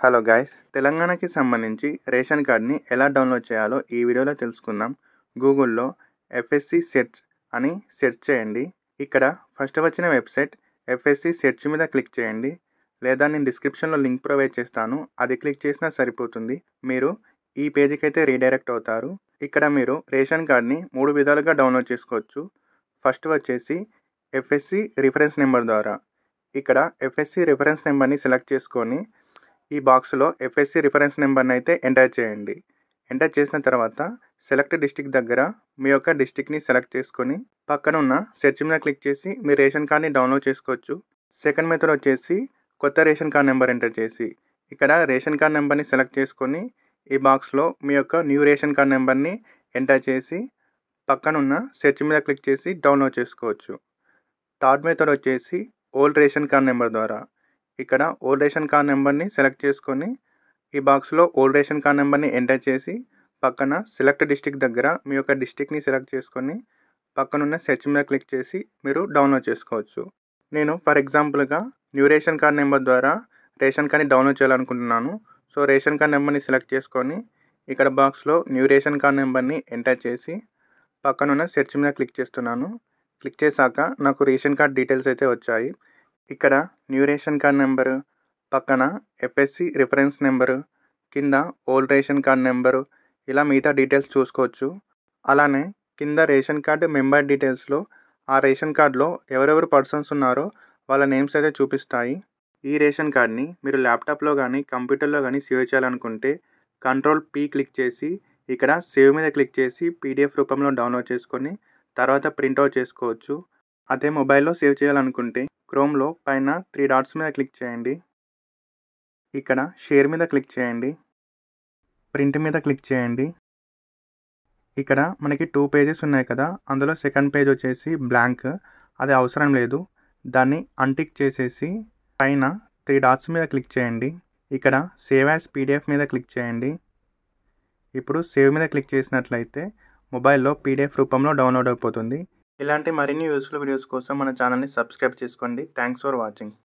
Hello guys, తెలంగాణకి సంబంధించి ration కార్డ్ని ఎలా డౌన్లోడ్ చేయాలో ఈ వీడియోలో తెలుసుకుందాం. గూగుల్లో ఎఫ్ఎస్సి సెర్చ్ అని సెర్చ్ చేయండి. ఇక్కడ ఫస్ట్ వచ్చిన వెబ్సైట్ ఎఫ్ఎస్సి సెర్చ్ మీద క్లిక్ చేయండి, లేదా నేను డిస్క్రిప్షన్లో లింక్ ప్రొవైడ్ చేస్తాను, అది క్లిక్ చేసినా సరిపోతుంది. మీరు ఈ పేజీకి అయితే రీడైరెక్ట్ అవుతారు. ఇక్కడ మీరు రేషన్ కార్డ్ని 3 విధాలుగా డౌన్లోడ్ చేసుకోవచ్చు. ఫస్ట్ వచ్చేసి ఎఫ్ఎస్సి రిఫరెన్స్ నెంబర్ ద్వారా. ఇక్కడ ఎఫ్ఎస్సి రిఫరెన్స్ నెంబర్ని సెలెక్ట్ చేసుకొని ఈ బాక్స్లో ఎఫ్ఎస్సి రిఫరెన్స్ నెంబర్ని అయితే ఎంటర్ చేయండి. ఎంటర్ చేసిన తర్వాత సెలెక్ట్ డిస్ట్రిక్ట్ దగ్గర మీ యొక్క డిస్ట్రిక్ట్ని సెలెక్ట్ చేసుకొని పక్కన ఉన్న సెర్చ్ మీద క్లిక్ చేసి మీ రేషన్ కార్డ్ని డౌన్లోడ్ చేసుకోవచ్చు. సెకండ్ మెథడ్ వచ్చేసి కొత్త రేషన్ కార్డ్ నెంబర్ ఎంటర్ చేసి ఇక్కడ రేషన్ కార్డ్ నెంబర్ని సెలెక్ట్ చేసుకొని ఈ బాక్స్లో మీ యొక్క న్యూ రేషన్ కార్డ్ నెంబర్ని ఎంటర్ చేసి పక్కన ఉన్న సెర్చ్ మీద క్లిక్ చేసి డౌన్లోడ్ చేసుకోవచ్చు. థర్డ్ మెథడ్ వచ్చేసి ఓల్డ్ రేషన్ కార్డ్ నెంబర్ ద్వారా. ఇక్కడ ఓల్డ్ రేషన్ కార్డ్ నెంబర్ని సెలెక్ట్ చేసుకొని ఈ బాక్స్లో ఓల్డ్ రేషన్ కార్డ్ నెంబర్ని ఎంటర్ చేసి పక్కన సెలెక్ట్ డిస్ట్రిక్ట్ దగ్గర మీ యొక్క డిస్ట్రిక్ట్ని సెలెక్ట్ చేసుకొని పక్కనున్న సెర్చ్ మీద క్లిక్ చేసి మీరు డౌన్లోడ్ చేసుకోవచ్చు. నేను ఫర్ ఎగ్జాంపుల్గా న్యూ రేషన్ కార్డ్ నెంబర్ ద్వారా రేషన్ కార్డ్ని డౌన్లోడ్ చేయాలనుకుంటున్నాను. సో రేషన్ కార్డ్ నెంబర్ని సెలెక్ట్ చేసుకొని ఇక్కడ బాక్స్లో న్యూ రేషన్ కార్డ్ నెంబర్ని ఎంటర్ చేసి పక్కనున్న సెర్చ్ మీద క్లిక్ చేస్తున్నాను. క్లిక్ చేశాక నాకు రేషన్ కార్డ్ డీటెయిల్స్ అయితే వచ్చాయి. ఇక్కడ న్యూ రేషన్ కార్డ్ నెంబరు, పక్కన ఎఫ్ఎస్సి రిఫరెన్స్ నెంబరు, కింద ఓల్డ్ రేషన్ కార్డ్ నెంబరు, ఇలా మిగతా డీటెయిల్స్ చూసుకోవచ్చు. అలానే కింద రేషన్ కార్డు మెంబర్ డీటెయిల్స్లో ఆ రేషన్ కార్డులో ఎవరెవరు పర్సన్స్ ఉన్నారో వాళ్ళ నేమ్స్ అయితే చూపిస్తాయి. ఈ రేషన్ కార్డ్ని మీరు ల్యాప్టాప్లో కానీ కంప్యూటర్లో కానీ సేవ్ చేయాలనుకుంటే Ctrl+P క్లిక్ చేసి ఇక్కడ సేవ్ మీద క్లిక్ చేసి పీడిఎఫ్ రూపంలో డౌన్లోడ్ చేసుకొని తర్వాత ప్రింట్అవుట్ చేసుకోవచ్చు. అదే మొబైల్లో సేవ్ చేయాలనుకుంటే క్రోమ్లో పైన 3 డాట్స్ మీద క్లిక్ చేయండి. ఇక్కడ షేర్ మీద క్లిక్ చేయండి, ప్రింట్ మీద క్లిక్ చేయండి. ఇక్కడ మనకి 2 పేజెస్ ఉన్నాయి కదా, అందులో సెకండ్ పేజ్ వచ్చేసి బ్లాంక్, అది అవసరం లేదు. దాన్ని అన్టిక్ చేసేసి పైన 3 డాట్స్ మీద క్లిక్ చేయండి. ఇక్కడ సేవ్ యాజ్ పీడిఎఫ్ మీద క్లిక్ చేయండి. ఇప్పుడు సేవ్ మీద క్లిక్ చేసినట్లయితే మొబైల్లో పీడిఎఫ్ రూపంలో డౌన్లోడ్ అయిపోతుంది. ఇలాంటి మరిన్ని యూస్ఫుల్ వీడియోస్ కోసం మన ఛానల్ని సబ్స్క్రైబ్ చేసుకోండి. Thanks for watching.